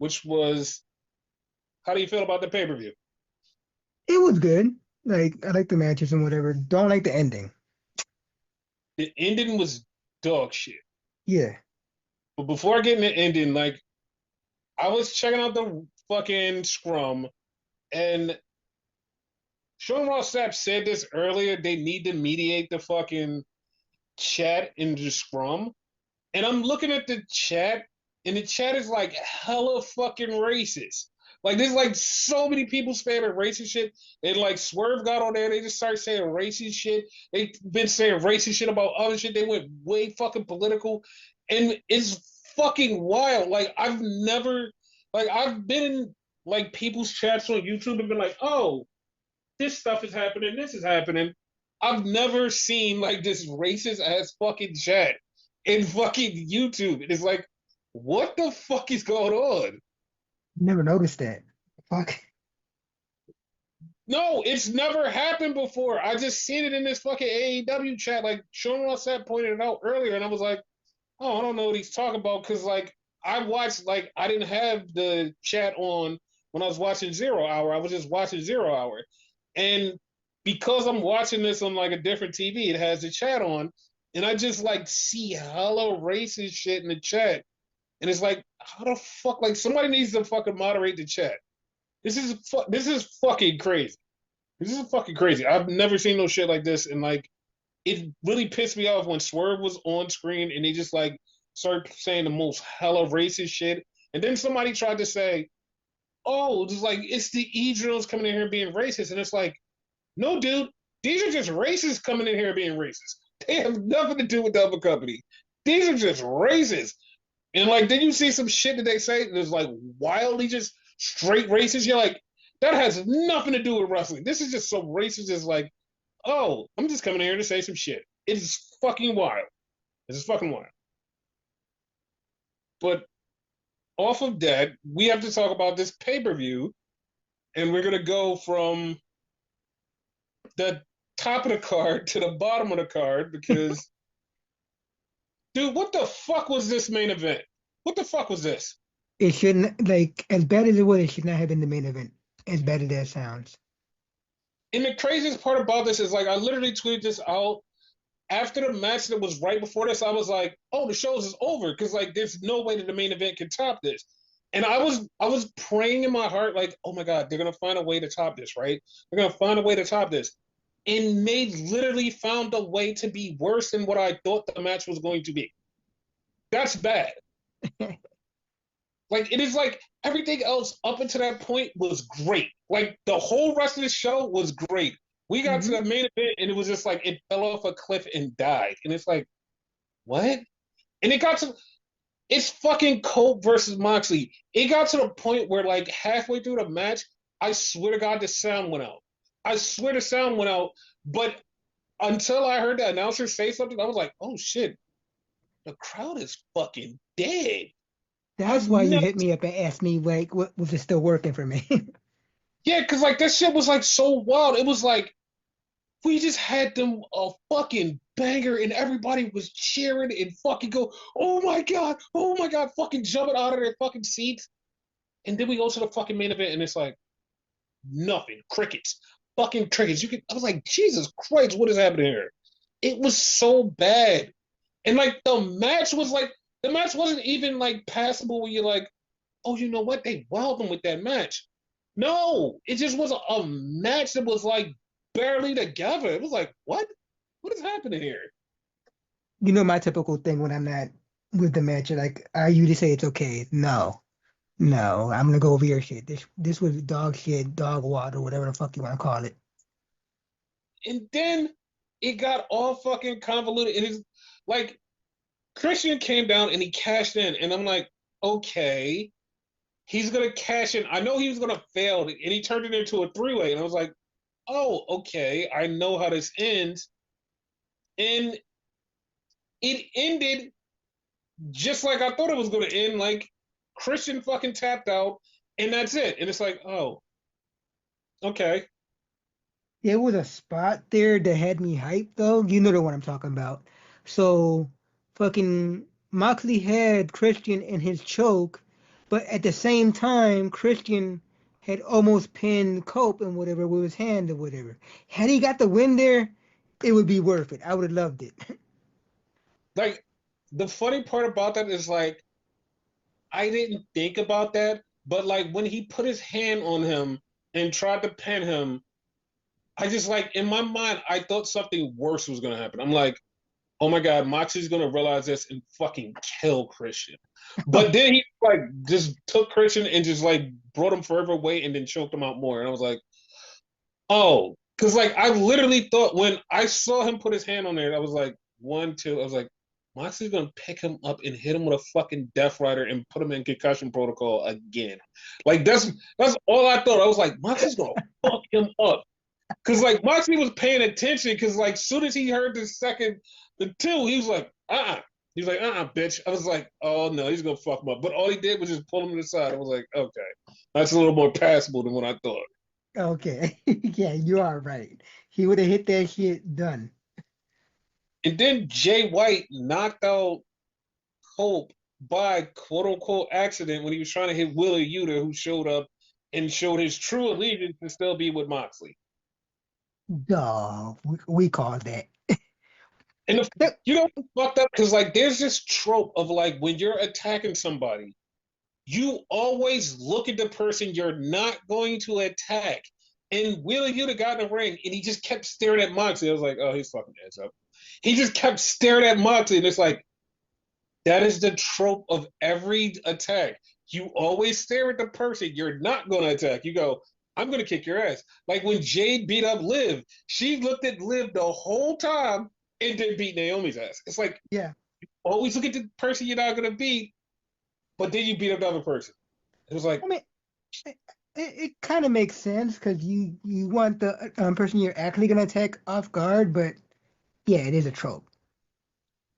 which was how do you feel about the pay-per-view? It was good. Like I like the matches and whatever. Don't like the ending. The ending was dog shit. Yeah. But before getting the ending, like I was checking out the fucking scrum, and Sean Ross Sapp said this earlier. They need to mediate the fucking chat in the scrum. And I'm looking at the chat, and the chat is like hella fucking racist. Like there's like so many people spamming racist shit, and like Swerve got on there, they just started saying racist shit. They've been saying racist shit about other shit. They went way fucking political, and it's fucking wild. Like I've been in like people's chats on YouTube and been like, oh, this stuff is happening, this is happening. I've never seen like this racist ass fucking chat in fucking YouTube. It's like, what the fuck is going on? Never noticed that. Fuck. No, it's never happened before. I just seen it in this fucking AEW chat. Like Sean Ross Sapp pointed it out earlier, and I was like, oh, I don't know what he's talking about because like I didn't have the chat on when I was watching Zero Hour. I was just watching Zero Hour, and because I'm watching this on like a different TV, it has the chat on, and I just like see hella racist shit in the chat, and it's like, how the fuck? Like somebody needs to fucking moderate the chat. This is fucking crazy. This is fucking crazy. I've never seen no shit like this, and like it really pissed me off when Swerve was on screen and they just like started saying the most hella racist shit. And then somebody tried to say, oh, just like it's the E-drills coming in here being racist. And it's like, no, dude, these are just racists coming in here being racist. They have nothing to do with the other company. These are just racist. And like, then you see some shit that they say that's like wildly just straight racist. You're like, that has nothing to do with wrestling. This is just so racist. It's like, oh, I'm just coming here to say some shit. It's fucking wild. It's fucking wild. But off of that, we have to talk about this pay per view, and we're gonna go from the top of the card to the bottom of the card because, dude, what the fuck was this main event? What the fuck was this? It shouldn't like as bad as it was, it should not have been the main event. As bad as that sounds. And the craziest part about this is like I literally tweeted this out after the match that was right before this. I was like, "Oh, the show's is over," because like there's no way that the main event can top this. And I was praying in my heart like, "Oh my god, they're gonna find a way to top this, right? They're gonna find a way to top this." And they literally found a way to be worse than what I thought the match was going to be. That's bad. Like it is like everything else up until that point was great. Like the whole rest of the show was great. We got to Hmm. the main event and it was just like it fell off a cliff and died. And it's like, what? And it got to it's fucking Colt versus Moxley. It got to the point where like halfway through the match, I swear to God the sound went out. I swear the sound went out. But until I heard the announcer say something, I was like, oh shit, the crowd is fucking dead. That's I've why you never hit me up and asked me like what was it still working for me? Yeah, because like that shit was like so wild. It was like we just had them a fucking banger and everybody was cheering and fucking go, oh my god, fucking jumping out of their fucking seats. And then we go to the fucking main event and it's like nothing, crickets, fucking crickets. I was like, Jesus Christ, what is happening here? It was so bad. And like the match wasn't even like passable where you're like, oh, you know what? They wowed them with that match. No, it just was a match that was like barely together. It was like, what? What is happening here? You know my typical thing when I'm not with the match, like I usually say it's okay. No. No, I'm gonna go over your shit. This was dog shit, dog water, whatever the fuck you wanna call it. And then it got all fucking convoluted. It is like Christian came down and he cashed in, and I'm like, okay, he's gonna cash in. I know he was gonna fail, and he turned it into a three-way, and I was like, oh, okay, I know how this ends. And it ended just like I thought it was going to end. Like Christian fucking tapped out, and that's it. And it's like, oh, okay. There was a spot there that had me hyped though. You know the one I'm talking about. So fucking Moxley had Christian in his choke, But at the same time, Christian had almost pinned Cope and whatever with his hand or whatever. Had he got the win there, it would be worth it. I would have loved it. Like the funny part about that is like I didn't think about that, but like when he put his hand on him and tried to pin him, I just like in my mind I thought something worse was gonna happen. I'm like, oh my god, Moxie's gonna realize this and fucking kill Christian. But then he like just took Christian and just like brought him further away and then choked him out more. And I was like, oh, because like I literally thought when I saw him put his hand on there, I was like, one, two. I was like, Moxie's gonna pick him up and hit him with a fucking Death Rider and put him in concussion protocol again. Like that's all I thought. I was like, Moxie's gonna fuck him up. Cause like Moxie was paying attention because like soon as he heard the two, he was like, He's like, bitch. I was like, oh no, he's gonna fuck him up. But all he did was just pull him to the side. I was like, okay, that's a little more passable than what I thought. Okay. Yeah, you are right. He would have hit that shit done. And then Jay White knocked out Hope by quote unquote accident when he was trying to hit Wheeler Yuta, who showed up and showed his true allegiance to still be with Moxley. Duh, we call that. And you know what's fucked up? Because like there's this trope of like when you're attacking somebody, you always look at the person you're not going to attack. And Wheeler Yuta got in the ring and he just kept staring at Moxley. I was like, oh, he's fucking heads up. He just kept staring at Moxley, and it's like that is the trope of every attack. You always stare at the person you're not going to attack. You go, I'm going to kick your ass. Like when Jade beat up Liv, she looked at Liv the whole time and didn't beat Naomi's ass. It's like Yeah. always look at the person you're not going to beat, but then you beat up the other person. It was like, I mean, it kind of makes sense because you want the person you're actually gonna attack off guard, but yeah, it is a trope.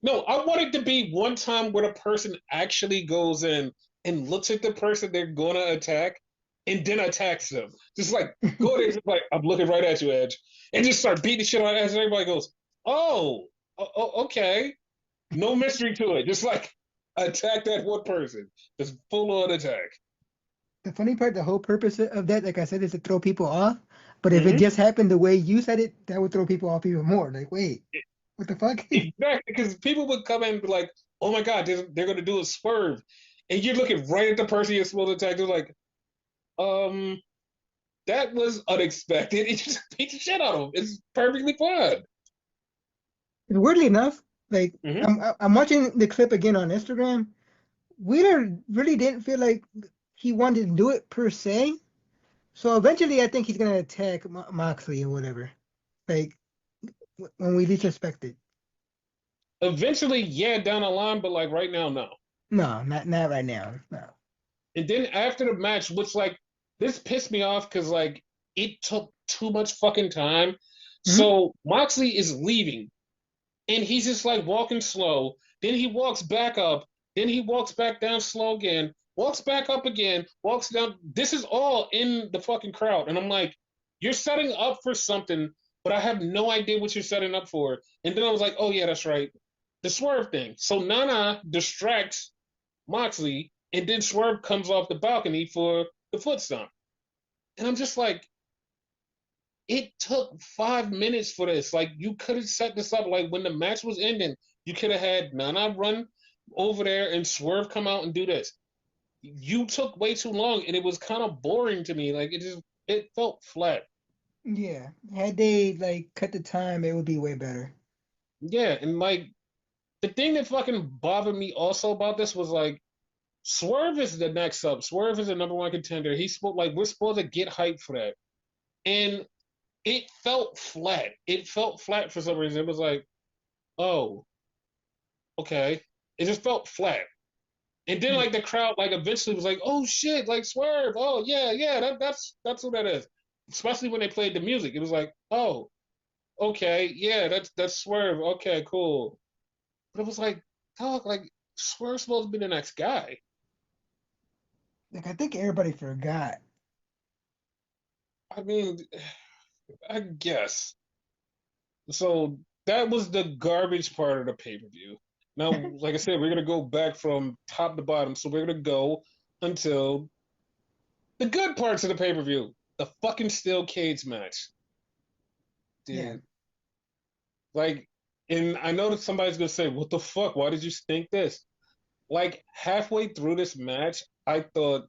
no, I want it to be one time where the person actually goes in and looks at the person they're going to attack and then attacks them. Just like, go there, just like, I'm looking right at you, Edge. And just start beating the shit out of Edge. And everybody goes, okay. No mystery to it. Just like, attack that one person. Just full on attack. The funny part, the whole purpose of that, like I said, is to throw people off. But if it Mm-hmm. just happened the way you said it, that would throw people off even more. Like, wait, what the fuck? Exactly. Because people would come in and be like, oh my God, they're going to do a swerve. And you're looking right at the person you're supposed to attack. They're like, um, that was unexpected. It just beat the shit out of him. It's perfectly fine. Weirdly enough, like Mm-hmm. I'm watching the clip again on Instagram. Wheeler really didn't feel like he wanted to do it per se. So eventually, I think he's gonna attack Moxley or whatever. Like when we least expect it. Eventually, yeah, down the line, but like right now, no. No, not right now. No. And then after the match, which like this pissed me off because like it took too much fucking time. Hmm. So Moxley is leaving, and he's just like walking slow. Then he walks back up. Then he walks back down slow again. Walks back up again. Walks down. This is all in the fucking crowd, and I'm like, you're setting up for something, but I have no idea what you're setting up for. And then I was like, oh yeah, that's right, the Swerve thing. So Nana distracts Moxley, and then Swerve comes off the balcony for the foot stomp. And I'm just like, it took 5 minutes for this. Like, you could have set this up. Like, when the match was ending, you could have had Nana run over there and Swerve come out and do this. You took way too long, and it was kind of boring to me. Like, it felt flat. Yeah. Had they like cut the time, it would be way better. Yeah, and like, the thing that fucking bothered me also about this was like, Swerve is the next up. Swerve is the number one contender. He's supposed like we're supposed to get hyped for that. And it felt flat. It felt flat for some reason. It was like, oh, okay. It just felt flat. And then like the crowd like eventually was like, oh shit, like Swerve. Oh yeah, yeah, that's what that is. Especially when they played the music. It was like, oh, okay, yeah, that's Swerve. Okay, cool. But it was like, dog, like Swerve's supposed to be the next guy. Like I think everybody forgot. I mean, I guess. So that was the garbage part of the pay per view. Now, like I said, we're gonna go back from top to bottom. So we're gonna go. until the good parts of the pay per view, the fucking steel cage match, Yeah. dude. Like, and I know that somebody's gonna say, "What the fuck? Why did you think this?" Like halfway through this match, I thought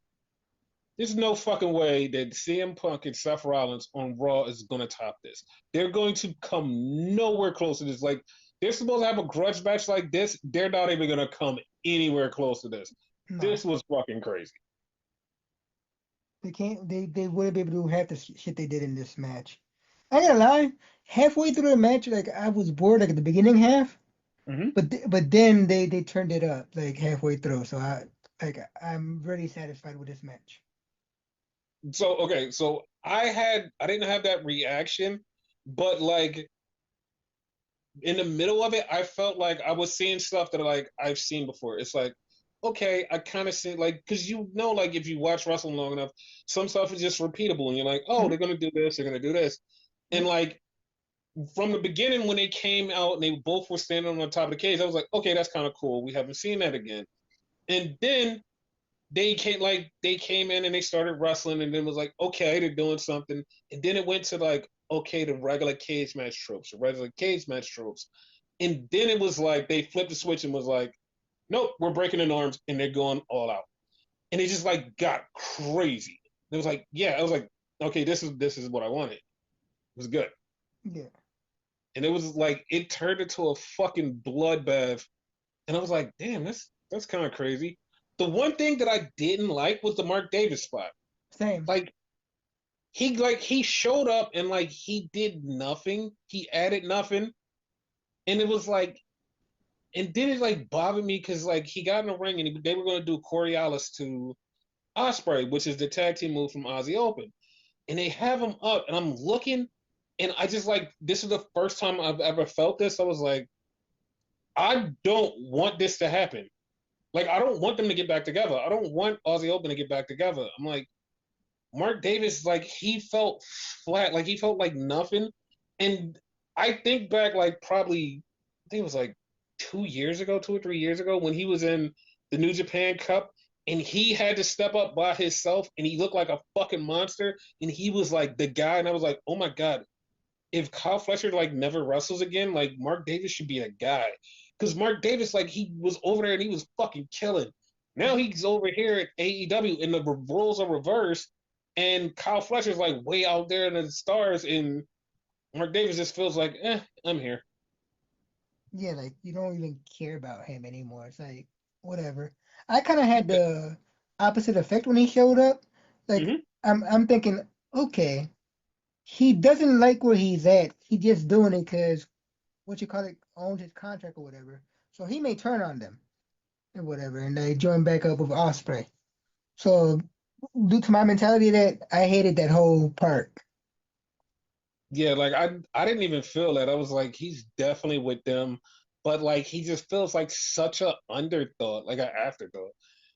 there's no fucking way that CM Punk and Seth Rollins on Raw is gonna top this. They're going to come nowhere close to this. Like they're supposed to have a grudge match like this. They're not even gonna come anywhere close to this. No. This was fucking crazy. They can't. They wouldn't be able to do half the shit they did in this match. I gotta lie. Halfway through the match, like I was bored, like at the beginning half, Mm-hmm. but then they turned it up like halfway through. So I'm really satisfied with this match. So okay, so I didn't have that reaction, but like in the middle of it, I felt like I was seeing stuff that like I've seen before. It's like, okay, I kind of see like because you know, like if you watch wrestling long enough, some stuff is just repeatable, and you're like, oh, Hmm. they're gonna do this, they're gonna do this, and Yep. like from the beginning when they came out and they both were standing on the top of the cage, I was like, okay, that's kind of cool. We haven't seen that again, and then they came in and they started wrestling and then was like okay they're doing something and then it went to like okay the regular cage match tropes the regular cage match tropes and then it was like they flipped the switch and was like nope we're breaking in arms and they're going all out and it just like got crazy it was like yeah I was like okay this is what I wanted it was good Yeah. and it was like it turned into a fucking bloodbath and I was like damn that's kind of crazy the one thing that I didn't like was the Mark Davis spot Same. like he showed up and like he did nothing. He added nothing, and it was like, and then it like bothered me because like he got in the ring and they were going to do Coriolis to Osprey, which is the tag team move from Aussie Open, and they have him up, and I'm looking, and I just like this is the first time I've ever felt this. I was like, I don't want this to happen. Like I don't want them to get back together. I don't want Aussie Open to get back together. I'm like, Mark Davis, like he felt flat, like he felt like nothing. And I think back, like probably, I think it was like 2 years ago, 2 or 3 years ago, when he was in the New Japan Cup, and he had to step up by himself, and he looked like a fucking monster, and he was like the guy, and I was like, oh my god, if Kyle Fletcher like never wrestles again, like Mark Davis should be a guy, because Mark Davis, like he was over there and he was fucking killing. Now Yep. he's over here at AEW, and the roles are reversed and Kyle Fletcher's like way out there in the stars, and Mark Davis just feels like, I'm here. Yeah, like you don't even care about him anymore. It's like whatever. I kind of had the opposite effect when he showed up. Like Mm-hmm. I'm thinking, okay, he doesn't like where he's at. He just doing it because what you call it owns his contract or whatever. So he may turn on them and whatever, and they join back up with Osprey. So due to my mentality, that I hated that whole part. Yeah, like I didn't even feel that. I was like, he's definitely with them, but like he just feels like such a underthought, like an afterthought.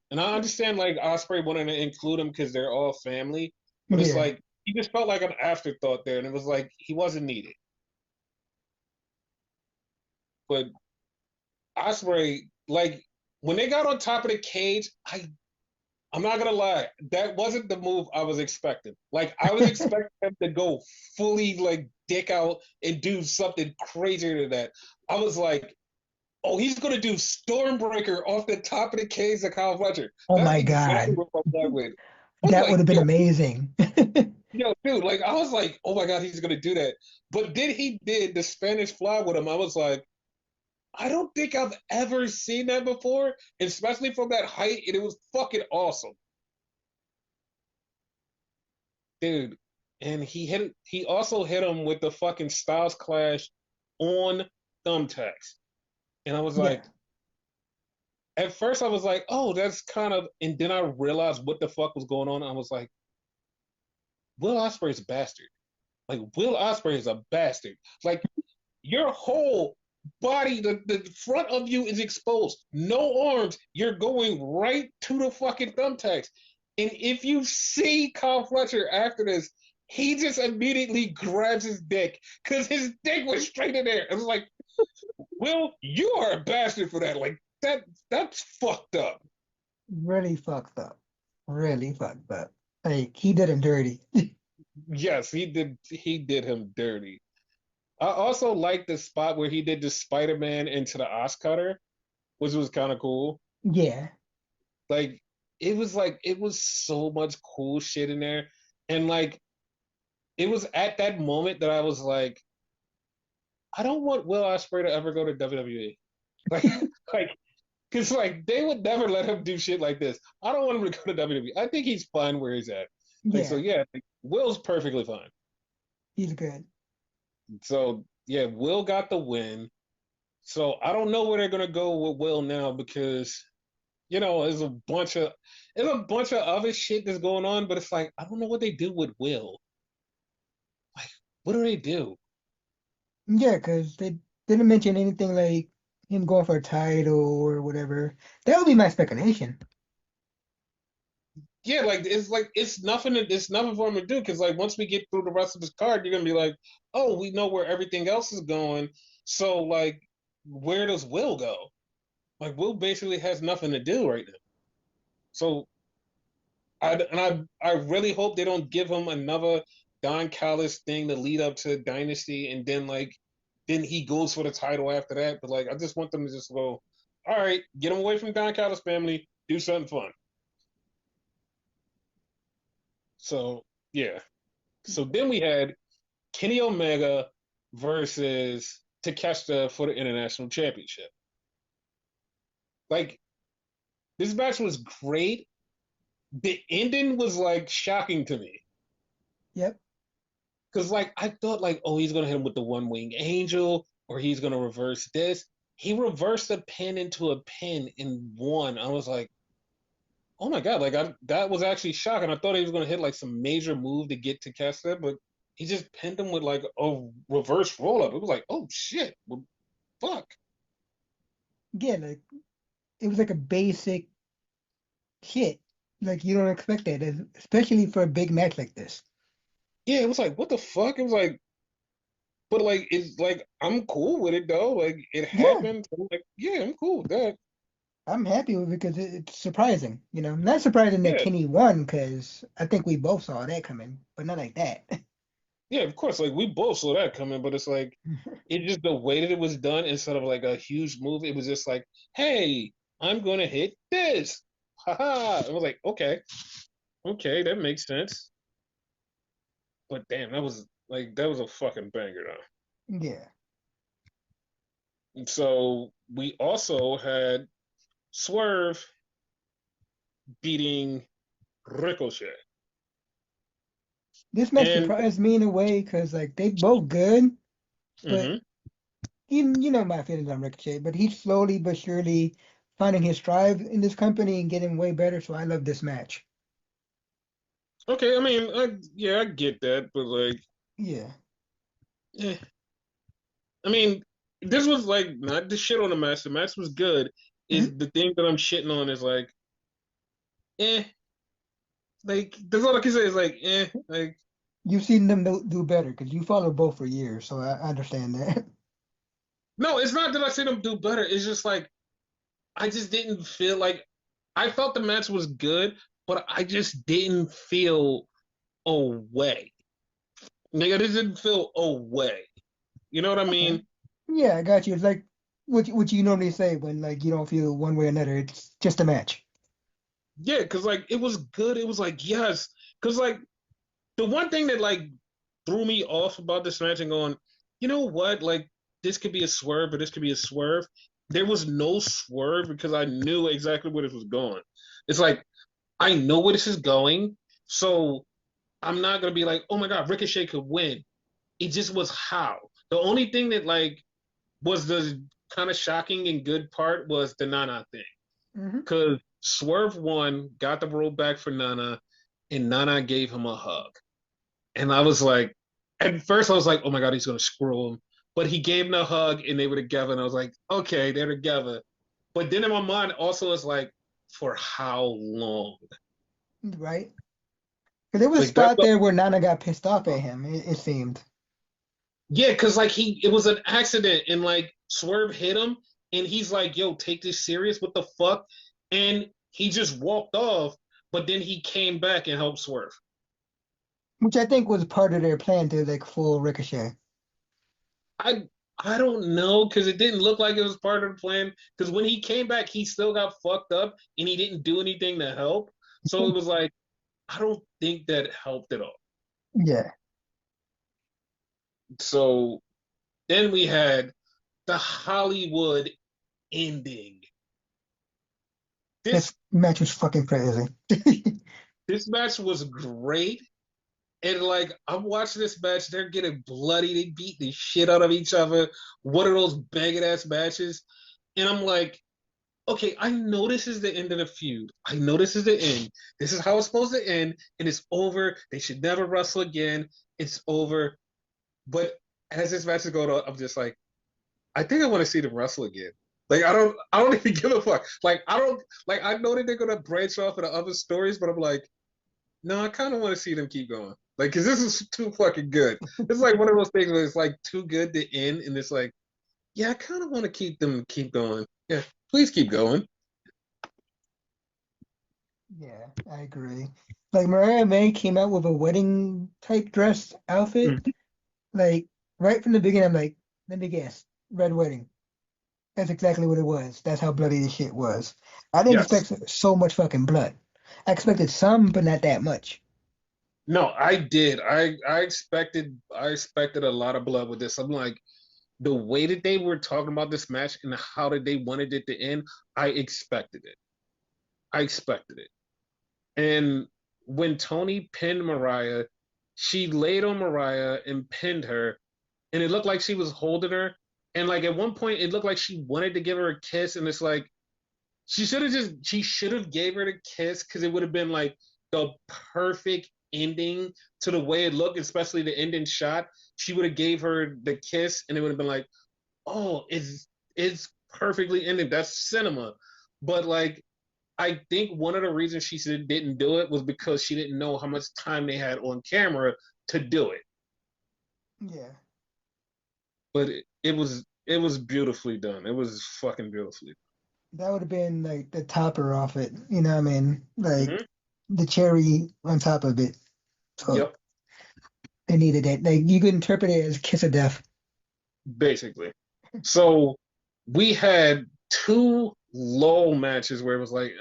And I understand like Osprey wanted to include him because they're all family, but it's Yeah, like he just felt like an afterthought there, and it was like he wasn't needed. But Osprey, like when they got on top of the cage, I'm not gonna lie, that wasn't the move I was expecting. Like I was expecting him to go fully like dick out and do something crazier than that. I was like, oh, he's gonna do Stormbreaker off the top of the cage of Kyle Fletcher. oh That's my exactly God, what I'm going with. I was that would like, have been amazing. dude, like I was like, oh my god, he's gonna do that. But then he did the Spanish fly with him. I was like, I don't think I've ever seen that before, especially from that height, and it was fucking awesome. Dude. And he also hit him with the fucking Styles Clash on thumbtacks. And I was Yeah, like, at first I was like, oh, that's kind of, and then I realized what the fuck was going on. I was like, Will Ospreay's a bastard. Like Will Ospreay is a bastard. Like your whole body, the front of you is exposed. No arms. You're going right to the fucking thumbtacks. And if you see Kyle Fletcher after this, he just immediately grabs his dick because his dick was straight in there. It was like, Will, you are a bastard for that. Like that's fucked up. really fucked up. really fucked up. Like he did him dirty. Yes, he did him dirty. I also like the spot where he did the Spider-Man into the Oz cutter, which was kind of cool. Yeah, Like it was so much cool shit in there. And like it was at that moment that I was like, I don't want Will Ospreay to ever go to WWE. Like like because like they would never let him do shit like this. I don't want him to go to WWE. I think he's fine where he's at. Like so yeah, yeah, like, Will's perfectly fine. he's good. So yeah, Will got the win. So I don't know where they're gonna go with Will now because there's a bunch of other shit that's going on, but it's like I don't know what they do with Will. Like, what do they do? Yeah, because they didn't mention anything like him going for a title or whatever. That would be my speculation. Yeah, like it's nothing for him to do because like once we get through the rest of this card, you're gonna be like, oh, we know where everything else is going. So like, where does Will go? Like Will basically has nothing to do right now. So I really hope they don't give him another Don Callis thing to lead up to Dynasty, and then like then he goes for the title after that. But like I just want them to just go, all right, get him away from Don Callis family, do something fun. So yeah. So then we had Kenny Omega versus Takeshita for the international championship. Like this match was great. The ending was like shocking to me. Yep. Cause like I thought like, oh, he's gonna hit him with the one wing angel, or he's gonna reverse this. He reversed a pin into a pin in one. I was like, oh my god, that was actually shocking. I thought he was gonna hit like some major move to get to Kesta, but he just pinned him with like a reverse roll up. It was like, oh shit, well, fuck. Yeah, like it was like a basic hit. Like you don't expect that, especially for a big match like this. Yeah, it was like, what the fuck? It was like, but like it's like I'm cool with it though. Like it Yeah, happened. I'm like, yeah, I'm cool with that. I'm happy with it because it's surprising. Not surprising that Yeah, Kenny won because I think we both saw that coming, but not like that. yeah, of course. Like we both saw that coming, but it's like it just the way that it was done instead of like a huge move. It was just like, hey, I'm gonna hit this. Haha. I was like, okay, okay, that makes sense. But damn, that was a fucking banger though. Yeah. And so we also had Swerve beating Ricochet. This match And surprised me in a way because like they both good, but mhm. even you know my feelings on Ricochet, but he's slowly but surely finding his stride in this company and getting way better. So I love this match. Okay, I mean, yeah, I get that, but like, Yeah. eh. I mean, this was like not the shit on the match. The match was good. Mhm. Is the thing that I'm shitting on is like, eh, like that's all I can say is like, like You've seen them do better because you followed both for years, so I understand that. no, it's not that I see them do better. It's just like I just didn't feel like I felt the match was good, but I just didn't feel away. Nigga, this didn't feel away. You know what I Okay. mean? Yeah, I got you. It's like what you normally say when like you don't feel one way or another. It's just a match. Yeah, because like it was good. It was like yes, because like the one thing that like threw me off about this match and going, you know what, like this could be a swerve, but this could be a swerve. There was no swerve because I knew exactly where this was going. It's like I know where this is going, so I'm not gonna be like, oh my god, Ricochet could win. It just was how. The only thing that like was the kind of shocking and good part was the Nana thing. Hmm. Because Swerve won, got the roll back for Nana, and Nana gave him a hug. And I was like, at first I was like, oh my God, he's going to screw him. But he gave him a hug and they were together. And I was like, okay, they're together. But then in my mind also it's like, for how long? Right? Because there was a Like that's spot there where Nana got pissed off at him. It seemed. yeah, because like it was an accident and like Swerve hit him and he's like, yo, take this serious. What the fuck? And he just walked off. but then he came back and helped Swerve. which I think was part of their plan to like full Ricochet. I I don't know because it didn't look like it was part of the plan. Because when he came back, he still got fucked up and he didn't do anything to help. So it was like I don't think that helped at all. Yeah, So then we had the Hollywood ending. this This match was fucking crazy. this match was great. And like I'm watching this match, they're getting bloody, they beat the shit out of each other. One of those banging ass matches. And I'm like, okay, I know this is the end of the feud. I know this is the end. This is how it's supposed to end, and it's over. They should never wrestle again. It's over. But as this match is going on, I'm just like, I think I want to see them wrestle again. Like I don't even give a fuck. Like I don't like I know that they're gonna branch off into other stories, but I'm like, no, I kind of want to see them keep going. Like, cause this is too fucking good. It's like one of those things where it's like too good to end, and it's like, yeah, I kind of want to keep going. Yeah, please keep going. Yeah, I agree. Like Mariah May came out with a wedding type dress outfit. Mm. Like right from the beginning, I'm like, let me guess, red wedding. That's exactly what it was. That's how bloody the shit was. I didn't Yes. expect so much fucking blood. I expected some, but not that much. No, I did. I expected a lot of blood with this. I'm like the way that they were talking about this match and how that they wanted it to end. I expected it. I expected it. And when Tony pinned Mariah, she laid on Mariah and pinned her, and it looked like she was holding her. And like at one point, it looked like she wanted to give her a kiss, and it's like she should have gave her the kiss because it would have been like the perfect ending to the way it looked, especially the ending shot. She would have gave her the kiss, and it would have been like, oh, it's perfectly ended. That's cinema. But like, I think one of the reasons she didn't do it was because she didn't know how much time they had on camera to do it. Yeah, But it was beautifully done. It was fucking beautifully that would have been like the topper off it. You know what I mean? done. Like the cherry on top of it. So Yep, they needed it. Like you could interpret it as kiss of death. basically. So we had two low matches where it was like,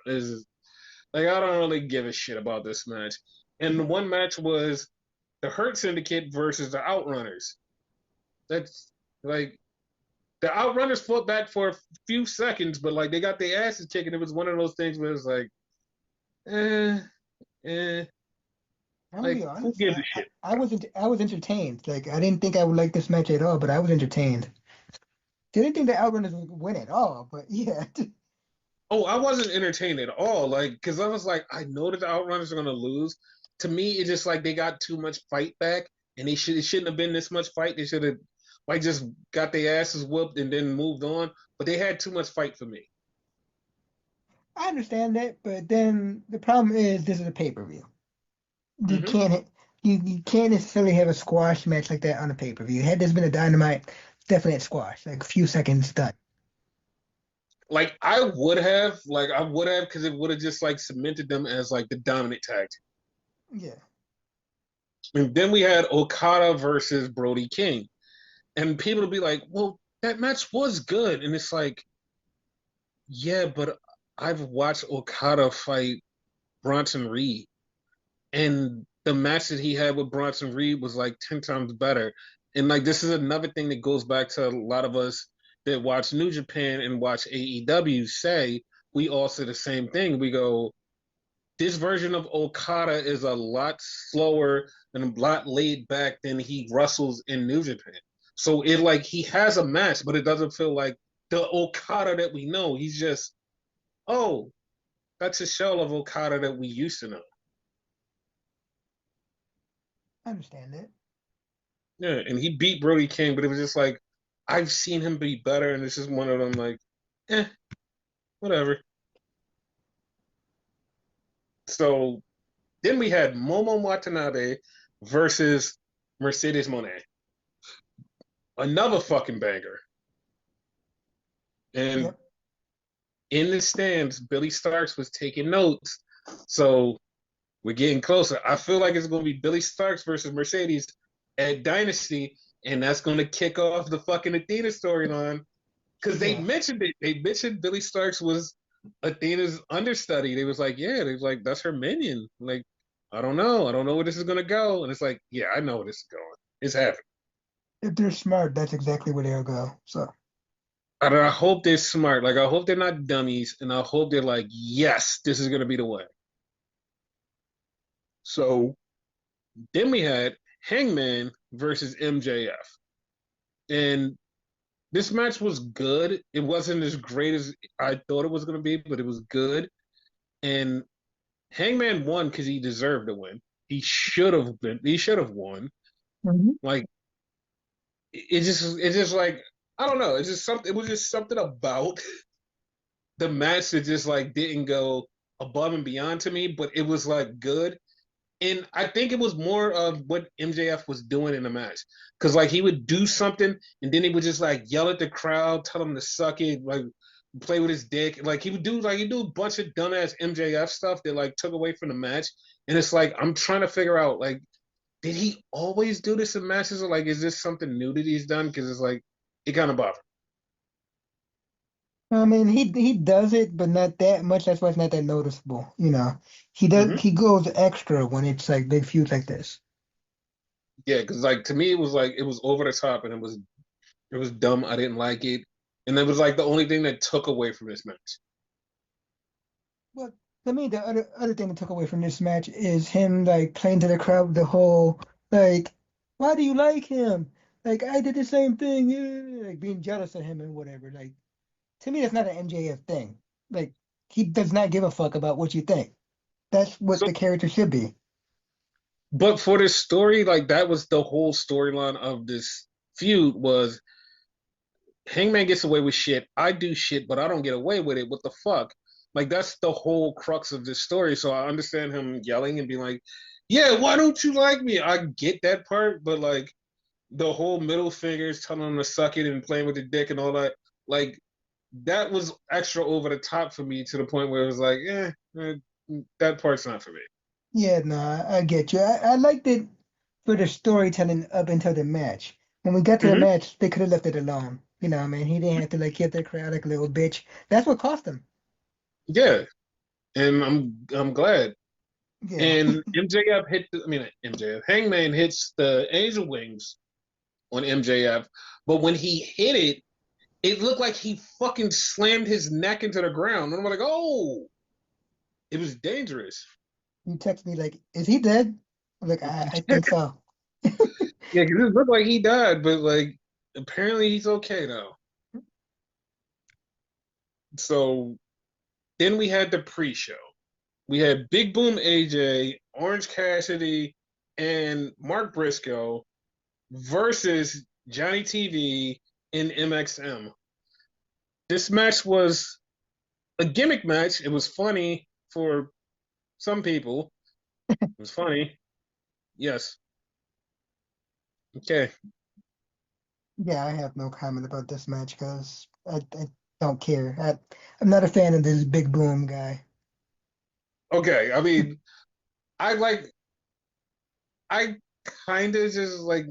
this is like I don't really give a shit about this match. And the one match was the Hurt Syndicate versus the Outrunners. That's like the Outrunners fought back for a few seconds, but like they got their asses kicked. It was one of those things where it's like, eh, eh, I'm gonna be like who honest. gives a shit? I was entertained. Like I didn't think I would like this match at all, but I was entertained. Didn't think the Outrunners would win at all, but yeah. Oh, I wasn't entertained at all. Like, because I was like, I know that the Outrunners are gonna lose. To me, it's just like they got too much fight back, and it shouldn't have been this much fight. They should have like just got their asses whooped and then moved on. But they had too much fight for me. I understand that, but then the problem is this is a pay-per-view. You Hmm. can't you can't necessarily have a squash match like that on a pay-per-view. Had this been a dynamite, definite squash, like a few seconds done. Like I would have, because it would have just like cemented them as like the dominant tag team. Yeah. And then we had Okada versus Brody King, and people would be like, "Well, that match was good," and it's like, yeah, but I've watched Okada fight Bronson Reed, and the match that he had with Bronson Reed was like 10 times better. And like this is another thing that goes back to a lot of us that watch New Japan and watch AEW say we all say the same thing. We go, this version of Okada is a lot slower and a lot laid back than he wrestles in New Japan. So it like he has a match, but it doesn't feel like the Okada that we know. He's just, oh, that's a shell of Okada that we used to know. I understand that. Yeah, and he beat Brody King, but it was just like I've seen him be better, and this is one of them like, eh, whatever. So then we had Momo Watanabe versus Mercedes Monet, another fucking banger. And Yep. in the stands, Billy Starks was taking notes So we're getting closer. I feel like it's going to be Billy Starks versus Mercedes at Dynasty, and that's going to kick off the fucking Athena storyline because they Yeah. mentioned it. They mentioned Billy Starks was Athena's understudy. They was like, yeah, they was like, that's her minion. Like, I don't know. I don't know where this is going to go. And it's like, yeah, I know where this is going. It's happening. If they're smart, that's exactly where they'll go. So And I hope they're smart. Like, I hope they're not dummies. And I hope they're like, yes, this is going to be the way. So then we had Hangman versus MJF. And this match was good. It wasn't as great as I thought it was going to be, but it was good. And Hangman won because he deserved to win. He should have been. He should have won. Mhm. Like it's just like I don't know. It's just something. It was just something about the match that just like didn't go above and beyond to me, but it was like good. And I think it was more of what MJF was doing in the match. Cause like he would do something and then he would just like yell at the crowd, tell them to suck it, like play with his dick. Like he'd do a bunch of dumbass MJF stuff that like took away from the match. And it's like I'm trying to figure out like, did he always do this in matches or like is this something new that he's done? Cause it's like it kind of bothered. I mean, he does it, but not that much. That's why it's not that noticeable. Mm-hmm. He goes extra when it's like big feuds like this. Yeah, because like to me it was like it was over the top and it was dumb. I didn't like it. And that was like the only thing that took away from this match. But to me, the other thing that took away from this match is him like playing to the crowd the whole like, why do you like him? Like I did the same thing, yeah, like being jealous of him and whatever. Like to me, that's not an MJF thing. Like he does not give a fuck about what you think. That's what So the character should be. but for this story, like that was the whole storyline of this feud was Hangman gets away with shit. I do shit, but I don't get away with it. What the fuck? Like that's the whole crux of this story. So I understand him yelling and being like, "Yeah, why don't you like me?" I get that part, but like the whole middle fingers telling him to suck it and playing with the dick and all that, like that was extra over the top for me to the point where it was like, that part's not for me. Yeah, no, I get you. I liked it for the storytelling up until the match. When we got to the Hmm. match, they could have left it alone. I mean, he didn't have to like hit the crowd like a little bitch. That's what cost him. Yeah, and I'm glad. Yeah. And MJF hit, I mean, MJF, Hangman hits the Angel Wings on MJF, but when he hit it, it looked like he fucking slammed his neck into the ground. And I'm like, oh, it was dangerous. You text me like, is he dead? I'm like, I think so. Yeah, because it looked like he died, but like apparently he's okay now. So then we had the pre-show. We had Big Boom AJ, Orange Cassidy, and Mark Briscoe versus Johnny TV and MXM. This match was a gimmick match. It was funny for some people. It was funny. Yes. Okay. Yeah, I have no comment about this match because I don't care. I'm not a fan of this big boom guy. Okay. I mean, I like, I kind of just like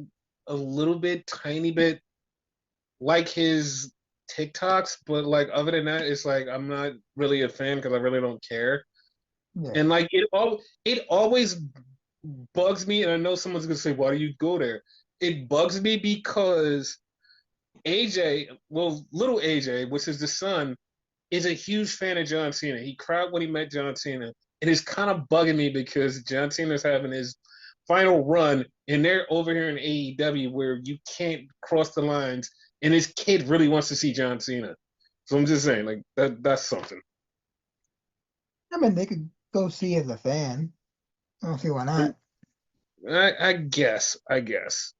a little bit, tiny bit like his TikToks, but like other than that, it's like I'm not really a fan because I really don't care. Yeah. And like it always bugs me, and I know someone's gonna say, "Why do you go there?" It bugs me because AJ, well, little AJ, which is the son, is a huge fan of John Cena. He cried when he met John Cena. It is kind of bugging me because John Cena's having his final run, and they're over here in AEW where you can't cross the lines, and his kid really wants to see John Cena. So I'm just saying, like that's something. I mean, they could go see as a fan. I don't see why not. I guess, I guess.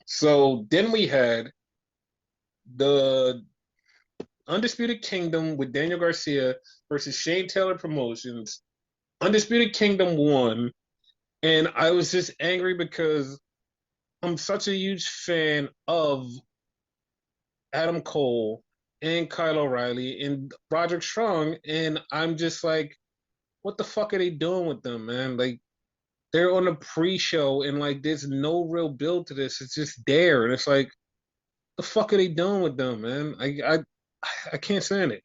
So then we had the Undisputed Kingdom with Daniel Garcia versus Shane Taylor Promotions. Undisputed Kingdom won, and I was just angry because I'm such a huge fan of Adam Cole and Kyle O'Reilly and Roderick Strong, and I'm just like, what the fuck are they doing with them, man? Like they're on a pre-show and like there's no real build to this. It's just there, and it's like the fuck are they doing with them, man? I can't stand it.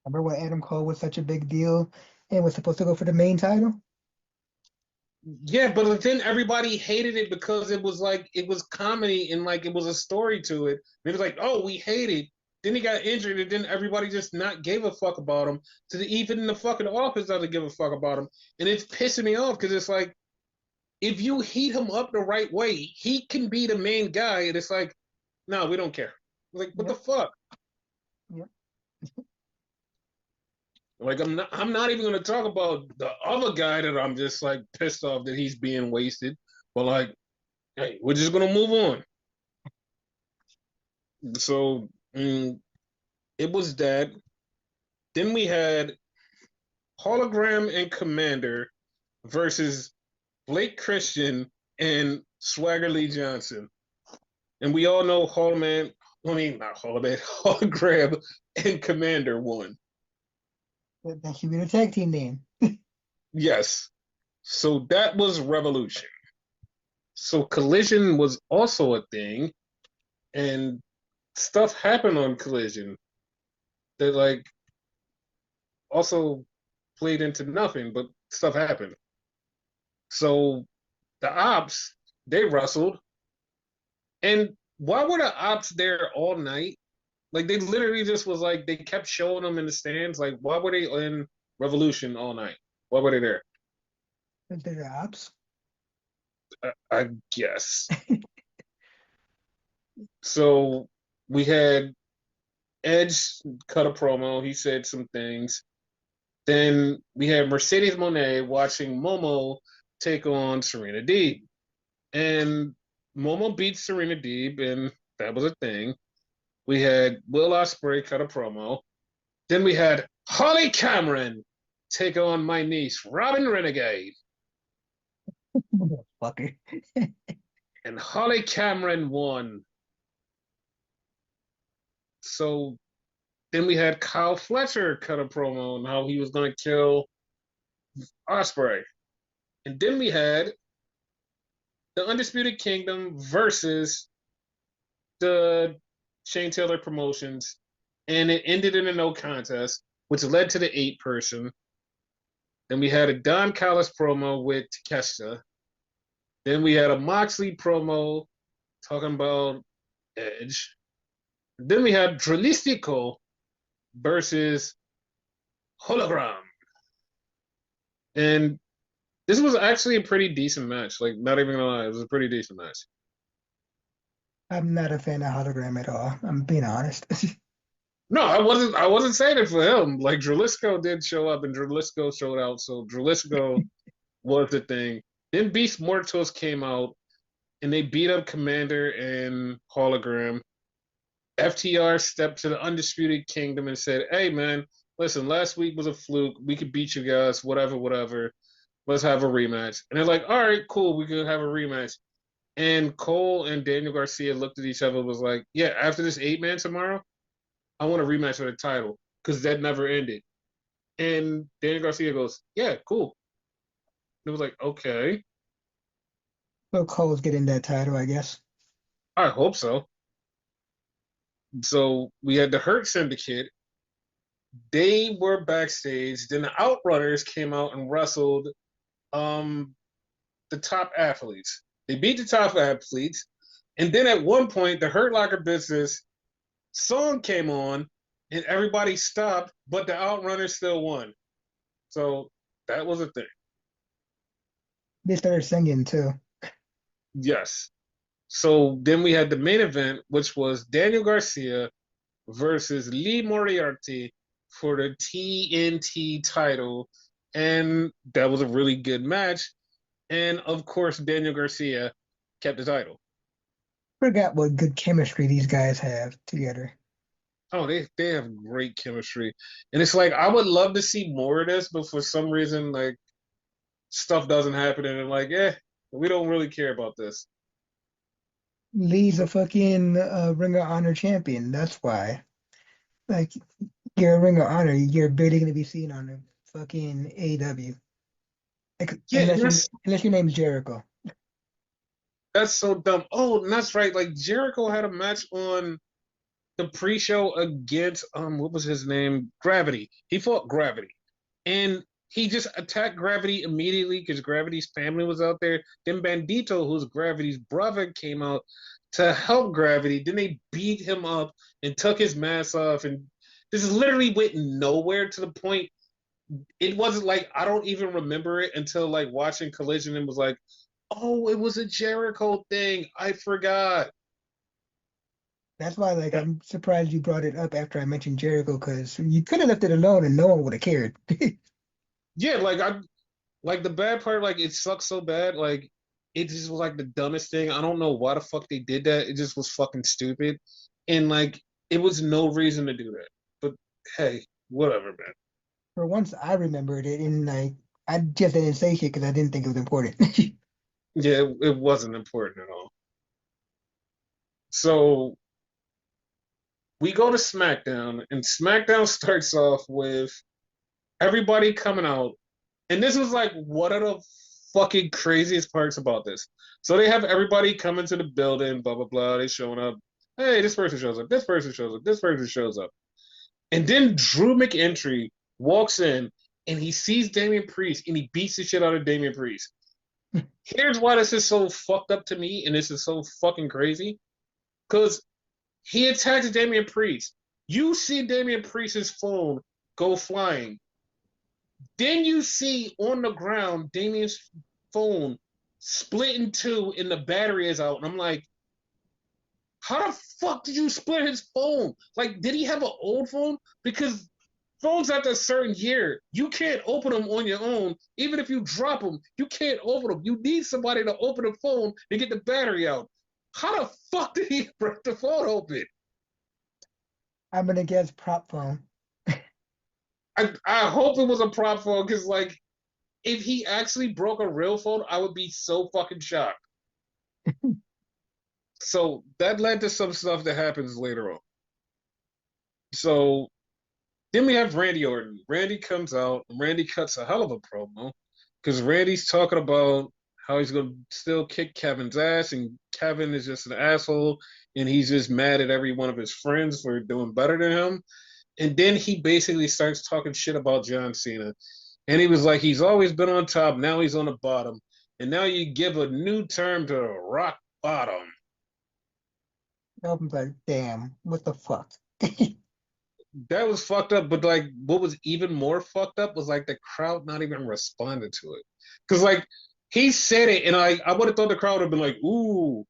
Remember when Adam Cole was such a big deal and was supposed to go for the main title? Yeah, but then everybody hated it because it was like it was comedy and like it was a story to it. And it was like, oh, we hate it. Then he got injured, and then everybody just not gave a fuck about him. To the, even in the fucking office doesn't give a fuck about him, and it's pissing me off because it's like if you heat him up the right way, he can be the main guy, and it's like, no, we don't care. Like, what the Yep. fuck? Yep. Like, I'm not even gonna talk about the other guy that I'm just like pissed off that he's being wasted. But like, hey, we're just gonna move on. So it was that. Then we had Hologram and Commander versus Blake Christian and Swagger Lee Johnson. And we all know Holoman, I mean, not Holoman, Hologram and Commander won. That should be the tag team name. Yes. So that was Revolution. So Collision was also a thing, and stuff happened on Collision that like also played into nothing, but stuff happened. So the ops, they wrestled. And why were the ops there all night? Like they literally just was like they kept showing them in the stands. Like why were they in Revolution all night? Why were they there? They're ops. I guess. So we had Edge cut a promo. He said some things. Then we had Mercedes Moné watching Momo take on Serena Deeb. And Momo beat Serena Deeb, and that was a thing. We had Will Ospreay cut a promo. Then we had Holly Cameron take on my niece, Robin Renegade. Fucker. And Holly Cameron won. So then we had Kyle Fletcher cut a promo on how he was going to kill Ospreay. And then we had the Undisputed Kingdom versus the Shane Taylor Promotions. And it ended in a no contest, which led to the 8-person. Then we had a Don Callis promo with Takeshita. Then we had a Moxley promo talking about Edge. Then we had Dralistico versus Hologram. And this was actually a pretty decent match. Like, not even gonna lie, it was a pretty decent match. I'm not a fan of hologram at all. I'm being honest. No, I wasn't saying it for him. Like Dralisco did show up and Dralisco showed out, so Dralisco was the thing. Then Beast Mortos came out and they beat up Commander and Hologram. FTR stepped to the Undisputed Kingdom and said, "Hey man, listen, last week was a fluke. We could beat you guys, whatever, whatever. Let's have a rematch." And they're like, "All right, cool, we could have a rematch." And Cole and Daniel Garcia looked at each other and was like, "Yeah, after this 8-man tomorrow, I want a rematch for the title because that never ended." And Daniel Garcia goes, "Yeah, cool." And it was like, okay, So Cole's getting that title, I guess. I hope so. So we had the Hurt Syndicate. They were backstage. Then the Outrunners came out and wrestled um, the top athletes. They beat the top athletes. And then at one point, the Hurt Locker Business song came on and everybody stopped, but the Outrunners still won. So that was a thing. They started singing too. Yes. So then we had the main event, which was Daniel Garcia versus Lee Moriarty for the TNT title. And that was a really good match. And of course, Daniel Garcia kept the title. Forgot what good chemistry these guys have together. Oh, they have great chemistry. And it's like I would love to see more of this, but for some reason, like stuff doesn't happen and I'm like, we don't really care about this. Lee's a fucking Ring of Honor champion. That's why. Like, you're a Ring of Honor. You're barely going to be seen on fucking AEW. Yeah, and Unless your name's Jericho. that's so dumb. Oh, and that's right. Like Jericho had a match on the pre-show against what was his name? Gravity. He fought Gravity, and he just attacked Gravity immediately because Gravity's family was out there. Then Bandito, who's Gravity's brother, came out to help Gravity. Then they beat him up and took his mask off, and this literally went nowhere to the point. It wasn't like I don't even remember it until like watching Collision and was like, oh, it was a Jericho thing. I forgot. That's why, like, I'm surprised you brought it up after I mentioned Jericho, because you could have left it alone and no one would have cared. Yeah, like the bad part, like it sucks so bad. Like it just was like the dumbest thing. I don't know why the fuck they did that. It just was fucking stupid. And like it was no reason to do that. But hey, whatever, man. For once, I remembered it, and like, I just didn't say shit because I didn't think it was important. Yeah, it wasn't important at all. So we go to SmackDown, and SmackDown starts off with everybody coming out. And this was like one of the fucking craziest parts about this. So they have everybody come into the building, blah blah blah. They showing up. Hey, this person shows up. This person shows up. This person shows up. And then Drew McEntry walks in and he sees Damian Priest and he beats the shit out of Damian Priest. Here's why this is so fucked up to me and this is so fucking crazy. Because he attacks Damian Priest. You see Damian Priest's phone go flying. Then you see on the ground Damian's phone split in two and the battery is out. And I'm like, how the fuck did you split his phone? Like, did he have an old phone? Because phones after a certain year, you can't open them on your own. Even if you drop them, you can't open them. You need somebody to open the phone to get the battery out. How the fuck did he break the phone open? I'm gonna guess prop phone. I hope it was a prop phone because, like, if he actually broke a real phone, I would be so fucking shocked. So that led to some stuff that happens later on. So then we have Randy Orton. Randy comes out, and Randy cuts a hell of a promo because Randy's talking about how he's going to still kick Kevin's ass, and Kevin is just an asshole, and he's just mad at every one of his friends for doing better than him. And then he basically starts talking shit about John Cena. And he was like, he's always been on top, now he's on the bottom. And now you give a new term to rock bottom. I'm like, damn, what the fuck? That was fucked up. But like, what was even more fucked up was like the crowd not even responding to it. Because like he said it, and I would have thought the crowd would have been like, ooh,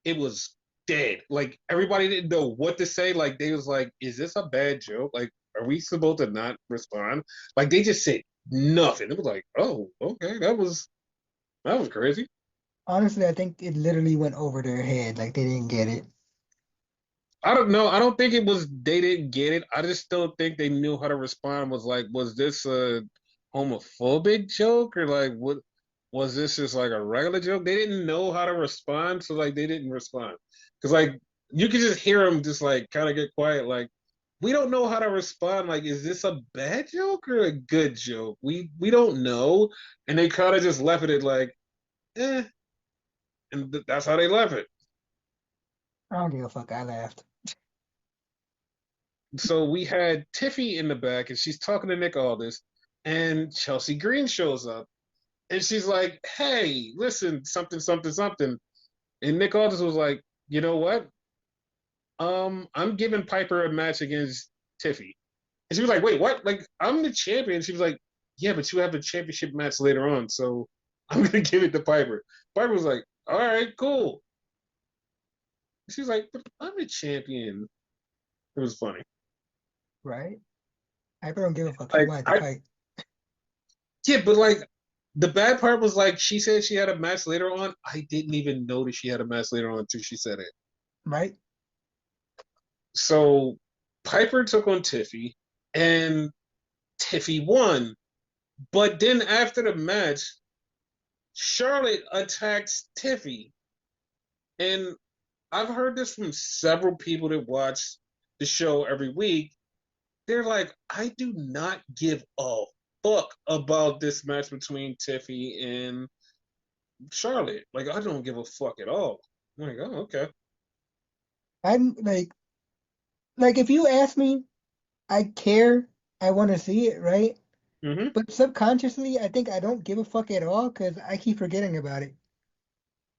it was dead. Like everybody didn't know what to say. Like they was like, is this a bad joke? Like, are we supposed to not respond? Like they just said nothing. It was like, oh, okay, that was crazy. Honestly, I think it literally went over their head, like they didn't get it. I don't know. I don't think it was they didn't get it. I just don't think they knew how to respond. Was like, was this a homophobic joke or like what? Was this just like a regular joke? They didn't know how to respond, so like they didn't respond. Because like you could just hear them just like kind of get quiet. Like we don't know how to respond. Like, is this a bad joke or a good joke? We don't know, and they kind of just left it like, eh, and that's how they left it. I don't give a fuck. I laughed. So we had Tiffy in the back, and she's talking to Nick Aldis, and Chelsea Green shows up, and she's like, "Hey, listen, something, something, something." And Nick Aldis was like, "You know what? I'm giving Piper a match against Tiffy." And she was like, "Wait, what? Like, I'm the champion." She was like, "Yeah, but you have a championship match later on, so I'm gonna give it to Piper." Piper was like, "All right, cool." She was like, "But I'm the champion." It was funny. Right? I don't give a fuck. She Like, wanted to I fight. yeah, but like the bad part was like she said she had a match later on. I didn't even notice she had a match later on until she said it. Right? So Piper took on Tiffy, and Tiffy won. But then after the match, Charlotte attacks Tiffy, and I've heard this from several people that watch the show every week. They're like, I do not give a fuck about this match between Tiffy and Charlotte. Like, I don't give a fuck at all. I'm like, oh, okay. I'm like if you ask me, I care. I want to see it, right? Hmm. But subconsciously, I think I don't give a fuck at all because I keep forgetting about it.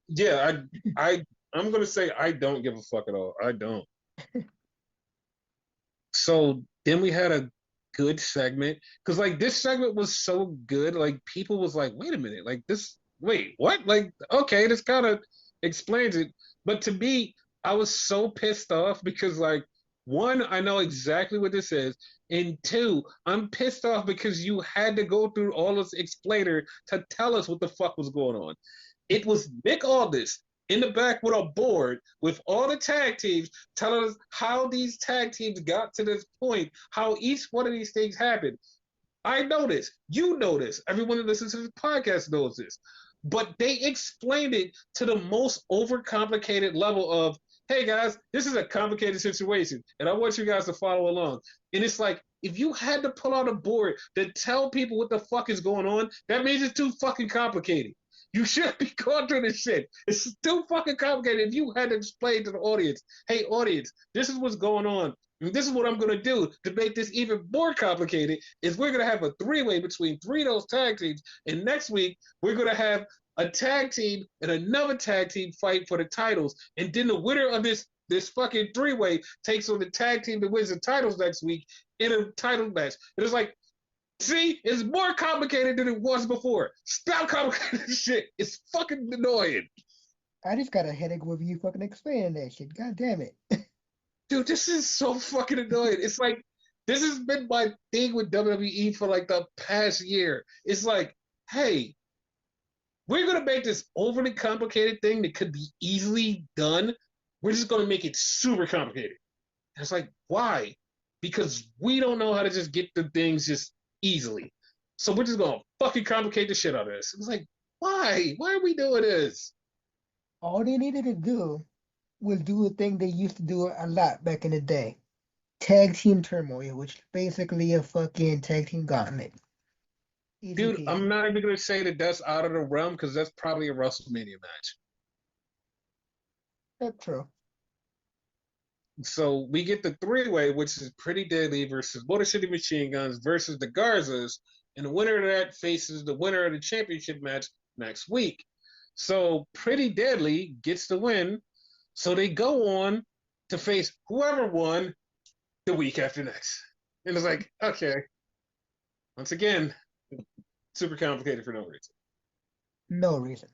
Yeah, I'm gonna say I don't give a fuck at all. I don't. So then we had a good segment because like this segment was so good, like people was like, wait a minute, like this, wait, what? Like, okay, this kind of explains it. But to me, I was so pissed off because like one, I know exactly what this is, and two, I'm pissed off because you had to go through all this explainer to tell us what the fuck was going on. It was Nick Aldis in the back with a board with all the tag teams telling us how these tag teams got to this point, how each one of these things happened. I know this. You know this. Everyone that listens to this podcast knows this. But they explained it to the most overcomplicated level of, hey guys, this is a complicated situation, and I want you guys to follow along. And it's like, if you had to pull out a board to tell people what the fuck is going on, that means it's too fucking complicated. You shouldn't be going through this shit. It's too fucking complicated. If you had to explain to the audience, hey, audience, this is what's going on. And this is what I'm going to do to make this even more complicated is we're going to have a three-way between three of those tag teams. And next week, we're going to have a tag team and another tag team fight for the titles. And then the winner of this fucking three-way takes on the tag team that wins the titles next week in a title match. And it's like, see, it's more complicated than it was before. Stop complicating this shit. It's fucking annoying. I just got a headache with you fucking explaining that shit. God damn it. Dude, this is so fucking annoying. It's like, this has been my thing with WWE for like the past year. It's like, hey, we're going to make this overly complicated thing that could be easily done. We're just going to make it super complicated. And it's like, why? Because we don't know how to just get the things just easily. So we're just going to fucking complicate the shit out of this. It's like, why? Why are we doing this? All they needed to do was do a thing they used to do a lot back in the day. Tag team turmoil, which is basically a fucking tag team gauntlet. Easy Dude, I'm peasy. not even going to say that that's out of the realm because that's probably a WrestleMania match. That's true. So we get the three-way, which is Pretty Deadly versus Motor City Machine Guns versus the Garzas, and the winner of that faces the winner of the championship match next week. So Pretty Deadly gets the win. So they go on to face whoever won the week after next. And it's like, okay, once again, super complicated for no reason. No reason.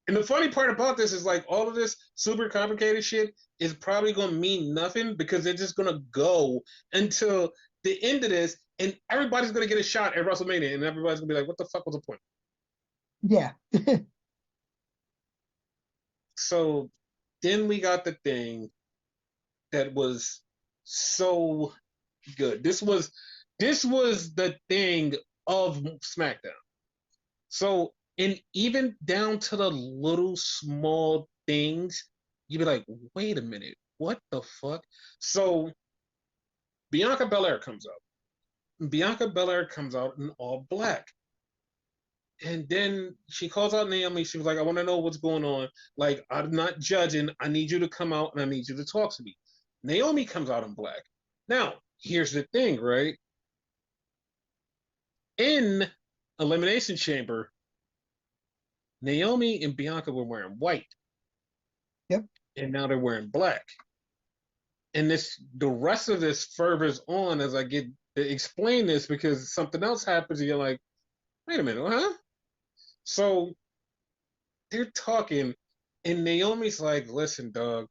And the funny part about this is like all of this super complicated shit is probably going to mean nothing because they're just going to go until the end of this and everybody's going to get a shot at WrestleMania and everybody's going to be like, what the fuck was the point? Yeah. So then we got the thing that was so good. This was the thing of SmackDown. So, and even down to the little small things, you'd be like, wait a minute, what the fuck? So, Bianca Belair comes out. Bianca Belair comes out in all black. And then she calls out Naomi. She was like, I want to know what's going on. Like, I'm not judging. I need you to come out and I need you to talk to me. Naomi comes out in black. Now, here's the thing, right? In Elimination Chamber, Naomi and Bianca were wearing white, Yep. and now they're wearing black. And the rest of this fervors on as I get to explain this because something else happens, and you're like, wait a minute, huh? So they're talking, and Naomi's like, listen, dog,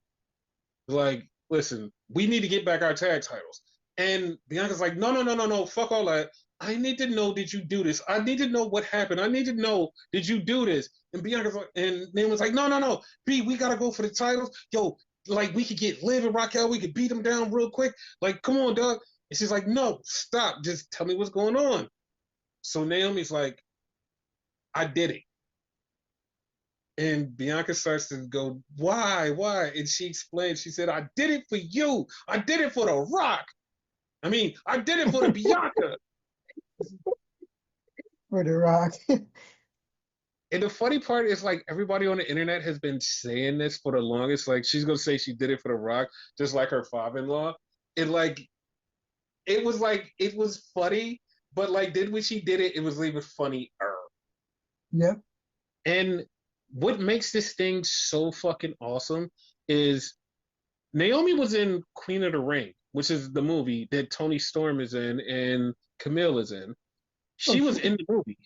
like, listen, we need to get back our tag titles. And Bianca's like, no, no, no, no, no, fuck all that. I need to know, did you do this? I need to know what happened. I need to know, did you do this? And Bianca's like, and Naomi's like, no, no, no, B, we gotta go for the titles. Yo, like we could get Liv and Raquel, we could beat them down real quick. Like, come on, dog. And she's like, no, stop. Just tell me what's going on. So Naomi's like, I did it. And Bianca starts to go, why, why? And she explains, she said, I did it for you. I did it for The Rock. I mean, I did it for the Bianca. For the Rock. And the funny part is like everybody on the internet has been saying this for the longest. Like she's gonna say she did it for the Rock, just like her father-in-law. And like it was funny, but like then when she did it, it was even funnier. Yep. And what makes this thing so fucking awesome is Naomi was in Queen of the Ring, which is the movie that Tony Storm is in and Camille is in. Oh She was shit. in the movie.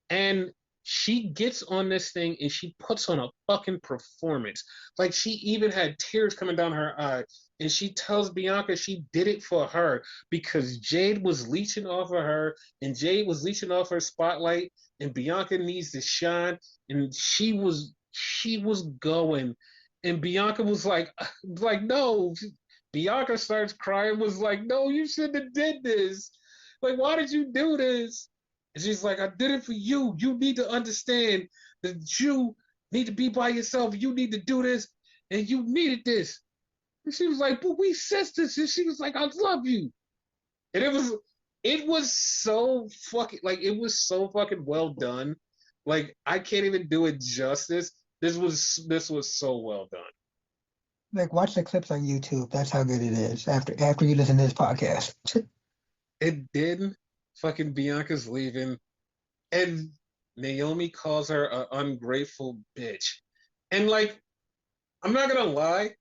And she gets on this thing and she puts on a fucking performance. Like she even had tears coming down her eye. And she tells Bianca she did it for her because Jade was leeching off of her and Jade was leeching off her spotlight and Bianca needs to shine. And she was going. And Bianca was like, no. Bianca starts crying, was like, no, you shouldn't have did this. Like, why did you do this? And she's like, I did it for you. You need to understand that you need to be by yourself. You need to do this. And you needed this. And she was like, but we sisters. And she was like, I love you. And it was so fucking like it was so fucking well done. Like I can't even do it justice. This was so well done. Like watch the clips on YouTube. That's how good it is. After you listen to this podcast. And then fucking Bianca's leaving and Naomi calls her an ungrateful bitch. And like I'm not gonna lie,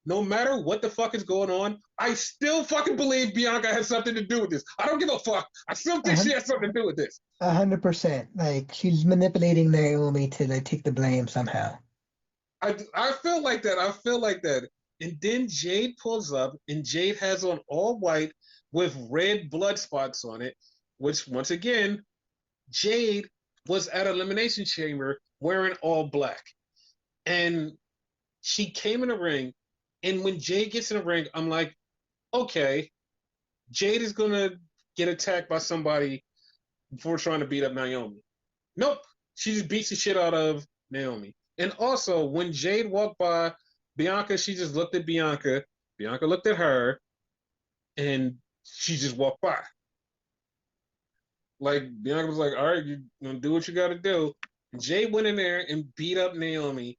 no matter what the fuck is going on, I still fucking believe Bianca has something to do with this. I don't give a fuck. I still A think she hun- has something to do with this. 100%. Like she's manipulating Naomi to like take the blame somehow. I feel like that. I feel like that. And then Jade pulls up, and Jade has on all white with red blood spots on it, which once again, Jade was at Elimination Chamber wearing all black. And she came in the ring, and when Jade gets in the ring, I'm like, okay, Jade is gonna get attacked by somebody before trying to beat up Naomi. Nope. She just beats the shit out of Naomi. And also, when Jade walked by Bianca, she just looked at Bianca. Bianca looked at her, and she just walked by. Like Bianca was like, "All right, you gonna do what you got to do." And Jade went in there and beat up Naomi,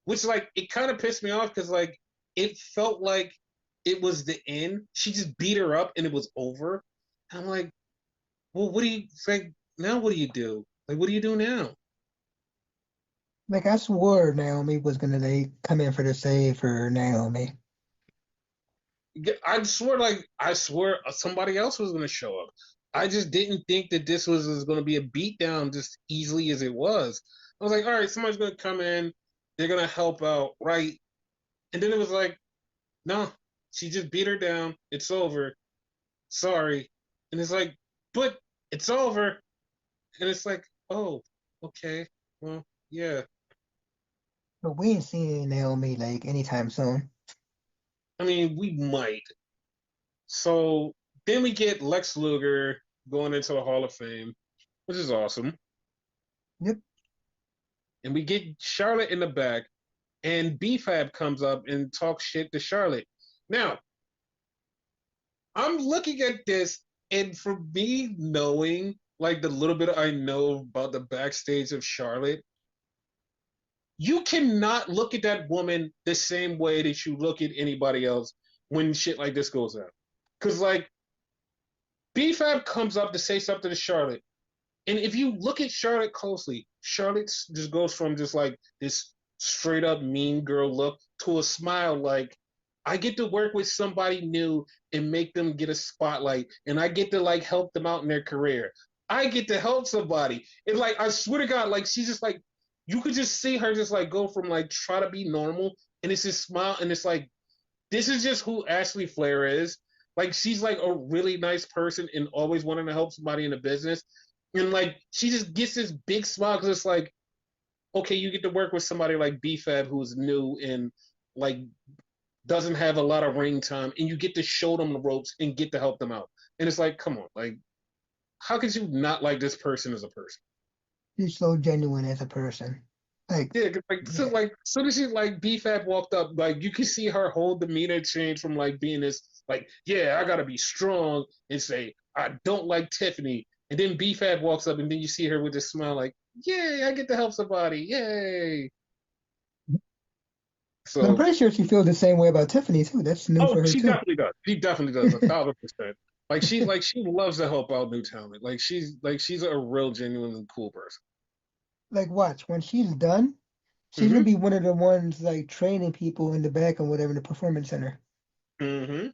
which like it kind of pissed me off because like it felt like it was the end. She just beat her up and it was over. And I'm like, well, what do you like now? What do you do? Like, what do you do now? Like I swore Naomi was gonna like come in for the save for Naomi. I swear somebody else was going to show up. I just didn't think that this was going to be a beatdown just easily as it was. I was like, all right, somebody's going to come in, they're going to help out, right? And then it was like, no, she just beat her down. It's over. Sorry. And it's like, but it's over. And it's like, oh, okay, well, yeah. But we ain't seeing Naomi like anytime soon. I mean, we might. So then we get Lex Luger going into the Hall of Fame, which is awesome. Yep. And we get Charlotte in the back, and BFAB comes up and talks shit to Charlotte. Now, I'm looking at this, and for me knowing like the little bit I know about the backstage of Charlotte, you cannot look at that woman the same way that you look at anybody else when shit like this goes out. Because like BFAB comes up to say something to Charlotte, and if you look at Charlotte closely, Charlotte just goes from just like this straight up mean girl look to a smile like, I get to work with somebody new and make them get a spotlight, and I get to like help them out in their career. I get to help somebody. And like, I swear to God, like, she's just like, you could just see her just like go from like try to be normal, and it's just smile, and it's like, this is just who Ashley Flair is. Like she's like a really nice person and always wanting to help somebody in the business. And like she just gets this big smile because it's like, okay, you get to work with somebody like BFAB who's new and like doesn't have a lot of ring time, and you get to show them the ropes and get to help them out. And it's like, come on, like, how could you not like this person as a person? She's so genuine as a person. Like, Yeah, 'cause, like so yeah. like soon as she like BFAB walked up, like you could see her whole demeanor change from like being this like, yeah, I gotta be strong and say I don't like Tiffany And then B-Fab walks up, and then you see her with this smile, like, "Yay, I get to help somebody! Yay!" But I'm So, pretty sure she feels the same way about Tiffany too. That's new oh, for her she too. definitely does. She definitely does, 1,000%. Like she loves to help out new talent. She's a real genuinely cool person. Like, watch when she's done, she's gonna Mm-hmm. be one of the ones like training people in the back and whatever in the performance center. Mm-hmm.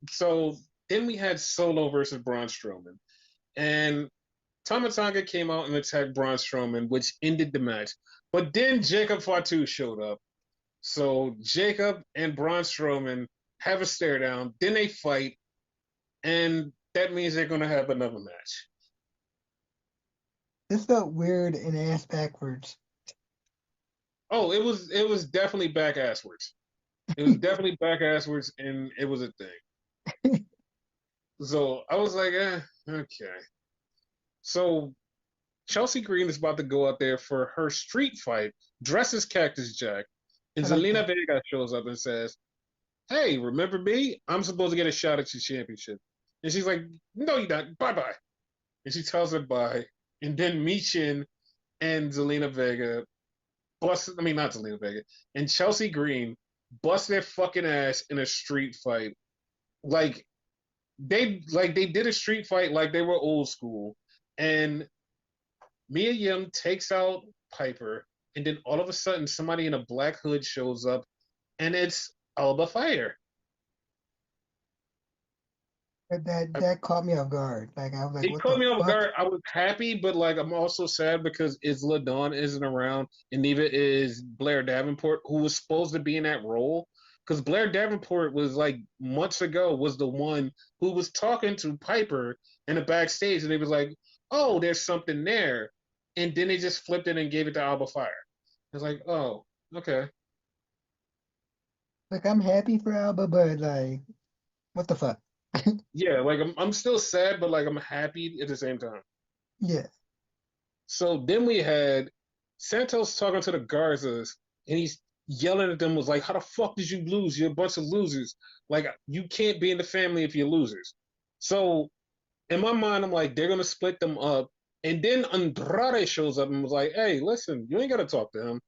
So then we had Solo versus Braun Strowman, and Tamatanga came out and attacked Braun Strowman, which ended the match. But then Jacob Fatu showed up. So Jacob and Braun Strowman have a stare down. Then they fight, and that means they're gonna have another match. This felt weird and ass backwards. Oh, it was definitely back asswards. It was definitely back asswards, and it was a thing. So I was like, okay. So Chelsea Green is about to go out there for her street fight, dressed as Cactus Jack, and I like Zelina that. Vega shows up and says, "Hey, remember me? I'm supposed to get a shot at your championship." And she's like, "No, you don't. Bye bye." And she tells her bye. And then Michin and Zelina Vega bust. I mean, not Zelina Vega and Chelsea Green bust their fucking ass in a street fight. Like they did a street fight like they were old school. And Mia Yim takes out Piper, and then all of a sudden somebody in a black hood shows up, and it's Alba Fire. But that caught me off guard. Like I was like, It what caught the me off fuck? guard. I was happy, but like I'm also sad because Isla Dawn isn't around, and neither is Blair Davenport, who was supposed to be in that role. Because Blair Davenport was like months ago was the one who was talking to Piper in the backstage, and they was like, "Oh, there's something there," and then they just flipped it and gave it to Alba Fire. It's like, oh, okay, Like I'm happy for Alba, but like, what the fuck? yeah. Like I'm still sad, but like I'm happy at the same time. Yeah. So then we had Santos talking to the Garzas, and he's yelling at them, was like, "How the fuck did you lose? You're a bunch of losers. Like, you can't be in the family if you're losers." So in my mind, I'm like, they're gonna split them up. And then Andrade shows up and was like, "Hey, listen, you ain't gotta talk to him.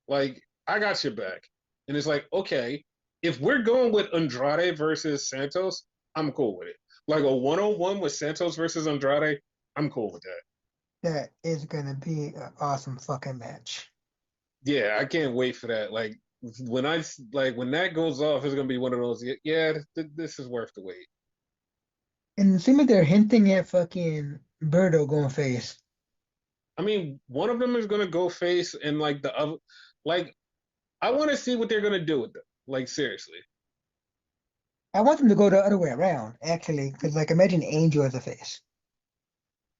Like, I got your back." And it's like, okay, if we're going with Andrade versus Santos, I'm cool with it. Like a 1-on-1 with Santos versus Andrade, I'm cool with that. That is gonna be an awesome fucking match. Yeah, I can't wait for that. Like when that goes off, it's gonna be one of those. Yeah, this is worth the wait. And it seems like they're hinting at fucking Birdo going face. I mean, one of them is gonna go face, and like the other, like I want to see what they're gonna do with them. Like seriously, I want them to go the other way around, actually, because like imagine Angel as a face.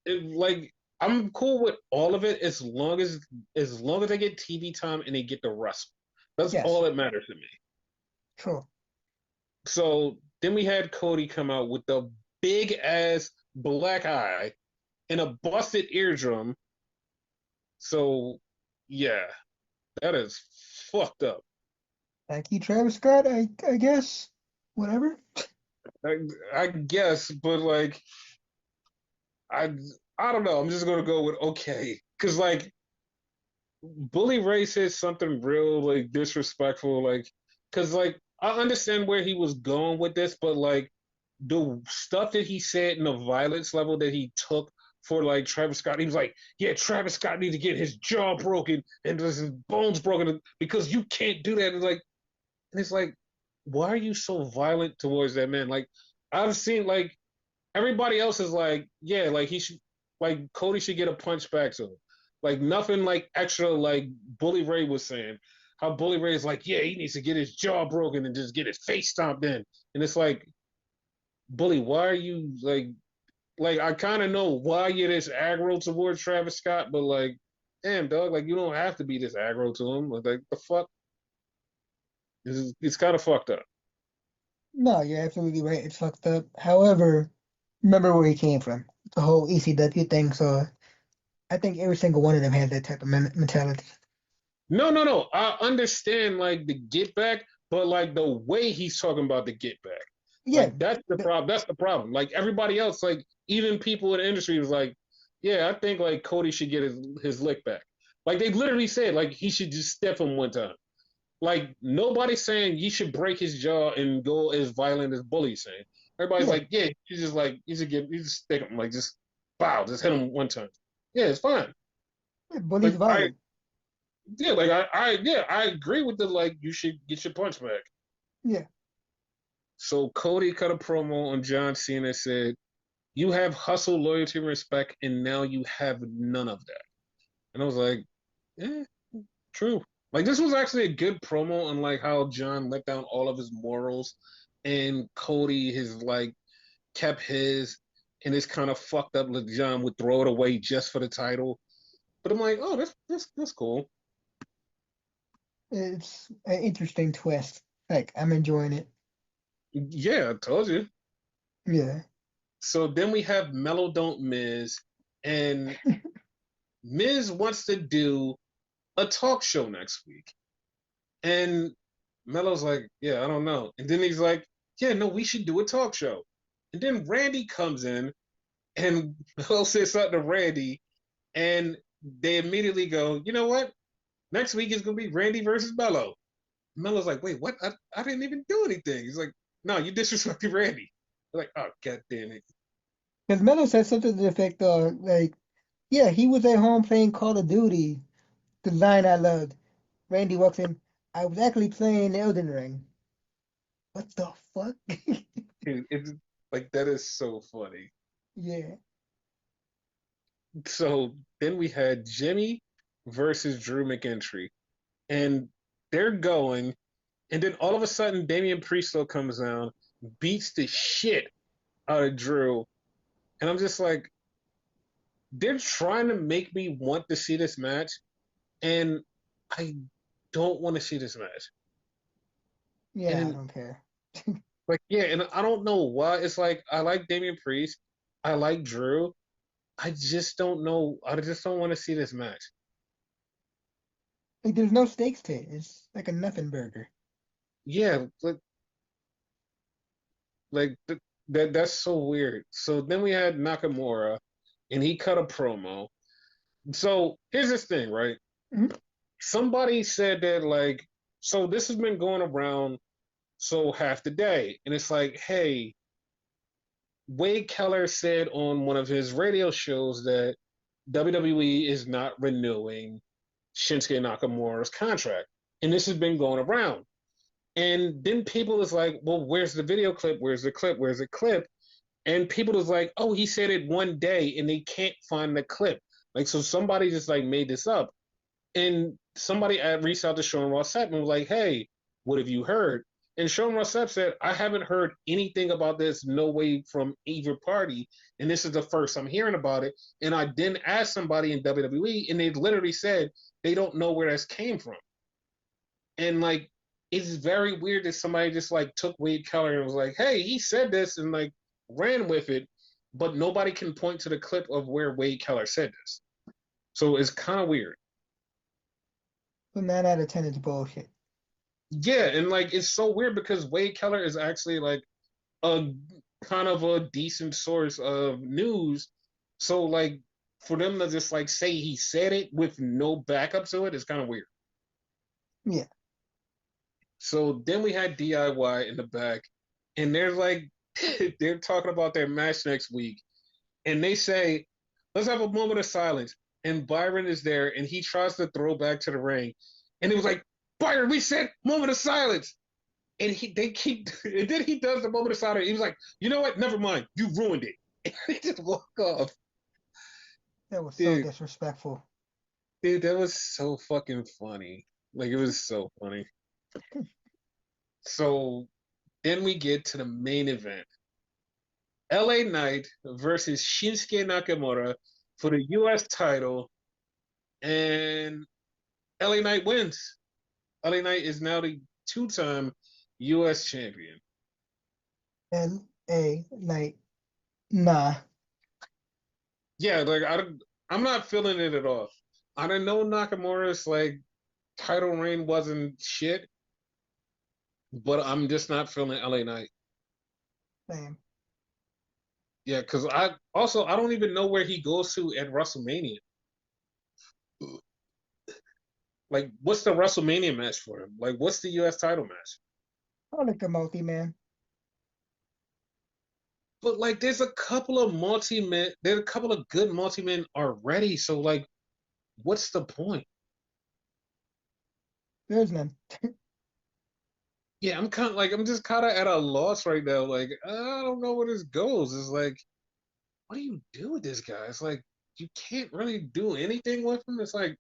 like I'm cool with all of it as long as they get TV time and they get the rest. That's all Yes, that matters to me. true. So then we had Cody come out with the big ass black eye and a busted eardrum. So yeah, that is fucked up. Thank you, Travis Scott. I guess whatever. I, I guess, but like I I don't know. I'm just gonna go with okay, because like Bully Ray said something real like disrespectful, like because like I understand where he was going with this, but like the stuff that he said and the violence level that he took for like Travis Scott, he was like, yeah, Travis Scott needs to get his jaw broken and his bones broken because you can't do that. And it's like, why are you so violent towards that man? Like I've seen like everybody else is like, yeah, like he should, like Cody should get a punch back to him. Like nothing like extra like Bully Ray was saying. How Bully Ray is like, yeah, he needs to get his jaw broken and just get his face stomped in. And it's like, Bully, why are you like I kind of know why you're this aggro towards Travis Scott, but like, damn dog, like you don't have to be this aggro to him. Like the fuck, it's kind of fucked up. No, you're absolutely right. It's fucked up. However, remember where he came from. The whole ECW thing. So I think every single one of them has that type of mentality. No, no, no. I understand like the get back, but like the way he's talking about the get back. Yeah, Like that's the problem. That's the problem. Like everybody else, like even people in the industry was like, yeah, I think like Cody should get his lick back. Like they literally said like he should just step him one time. Like nobody's saying you should break his jaw and go as violent as Bully's saying. Everybody's yeah. like, yeah, you just stick him like just bow, just hit him one time. Yeah, it's fine. Bully's Like violent. I agree with the like you should get your punch back. Yeah. So Cody cut a promo on John Cena and said, "You have hustle, loyalty, and respect, and now you have none of that." And I was like, "Eh, true." Like this was actually a good promo on like how John let down all of his morals, and Cody has like kept his, and it's kind of fucked up. Like John would throw it away just for the title. But I'm like, oh, that's cool. It's an interesting twist. Like I'm enjoying it. Yeah, I told you. Yeah. So then we have Mellow Don't Miz, and Miz wants to do a talk show next week. And Mello's like, yeah, I don't know. And then he's like, yeah, no, we should do a talk show. And then Randy comes in and Mello says something to Randy, and they immediately go, you know what? Next week is going to be Randy versus Mello. Mello's like, wait, what? I didn't even do anything. He's like, no, you disrespected Randy. They're like, oh, god damn it. Because Melo said something to the effect of like, yeah, he was at home playing Call of Duty, the line I loved. Randy walks in, I was actually playing Elden Ring. What the fuck? Dude, it's like, that is so funny. Yeah. So then we had Jimmy versus Drew McIntyre. And they're going, and then all of a sudden, Damian Priestley comes down, beats the shit out of Drew. And I'm just like, they're trying to make me want to see this match, and I don't want to see this match. Yeah, I And don't care. like, yeah, and I don't know why. It's like I like Damian Priest, I like Drew. I just don't know. I just don't want to see this match. Like there's no stakes to it. It's like a nothing burger. Yeah, like that's so weird. So then we had Nakamura, and he cut a promo. So here's this thing, right? Mhm. Somebody said that like, so this has been going around so half the day, and it's like, hey, Wade Keller said on one of his radio shows that WWE is not renewing Shinsuke Nakamura's contract, and this has been going around. And then people is like, well, where's the video clip? Where's the clip? Where's the clip? And people is like, oh, he said it one day, and they can't find the clip. Like, so somebody just like made this up. And somebody reached out to Sean Ross Sapp and was like, hey, what have you heard? And Sean Ross Sapp said, I haven't heard anything about this, no way from either party. And this is the first I'm hearing about it. And I then asked somebody in WWE, and they literally said they don't know where this came from. And like, it's very weird that somebody just like took Wade Keller and was like, hey, he said this and like ran with it, but nobody can point to the clip of where Wade Keller said this. So it's kind of weird. So 9 out of 10 is bullshit. Yeah, and like it's so weird because Wade Keller is actually like a kind of a decent source of news. So like for them to just like say he said it with no backup to it is kind of weird. Yeah. So then we had DIY in the back, and they're like they're talking about their match next week, and they say, let's have a moment of silence. And Byron is there, and he tries to throw back to the ring, and it was like, Byron, we said moment of silence. And they keep, and then he does the moment of silence. He was like, you know what? Never mind. You ruined it. And he just walk off. That was so Dude, disrespectful. dude, that was so fucking funny. Like, it was so funny. So then we get to the main event. LA Knight versus Shinsuke Nakamura for the US title. And LA Knight wins. LA Knight is now the two-time US champion. LA like nah. Yeah, like I'm not feeling it at all. I don't know Nakamura's like title reign wasn't shit, but I'm just not feeling LA Knight. Same. Yeah, because I don't even know where he goes to at WrestleMania. Like, what's the WrestleMania match for him? Like, what's the U.S. title match? I like a multi man. But like, there's a couple of good multi-men already. So like, what's the point? There's none. Yeah, I'm just kind of at a loss right now. Like, I don't know where this goes. It's like, what do you do with this guy? It's like you can't really do anything with him. It's like,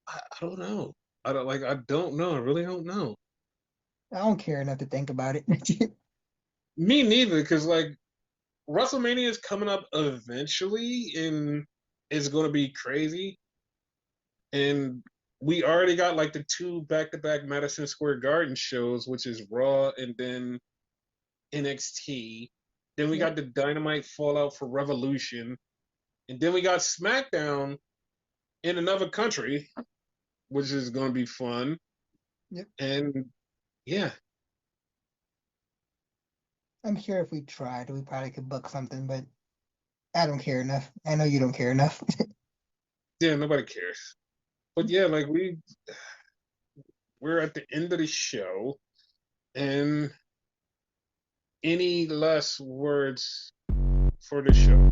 I don't know. I don't know. I really don't know. I don't care enough to think about it. Me neither, because like WrestleMania is coming up eventually, and it's going to be crazy. And we already got like the two back-to-back Madison Square Garden shows, which is Raw and then NXT. Then we Yep. got the Dynamite Fallout for Revolution, and then we got SmackDown in another country, which is going to be fun. Yep. And yeah, I'm sure if we tried, we probably could book something, but I don't care enough. I know you don't care enough. yeah, nobody cares. But yeah, like we're at the end of the show, and any last words for the show?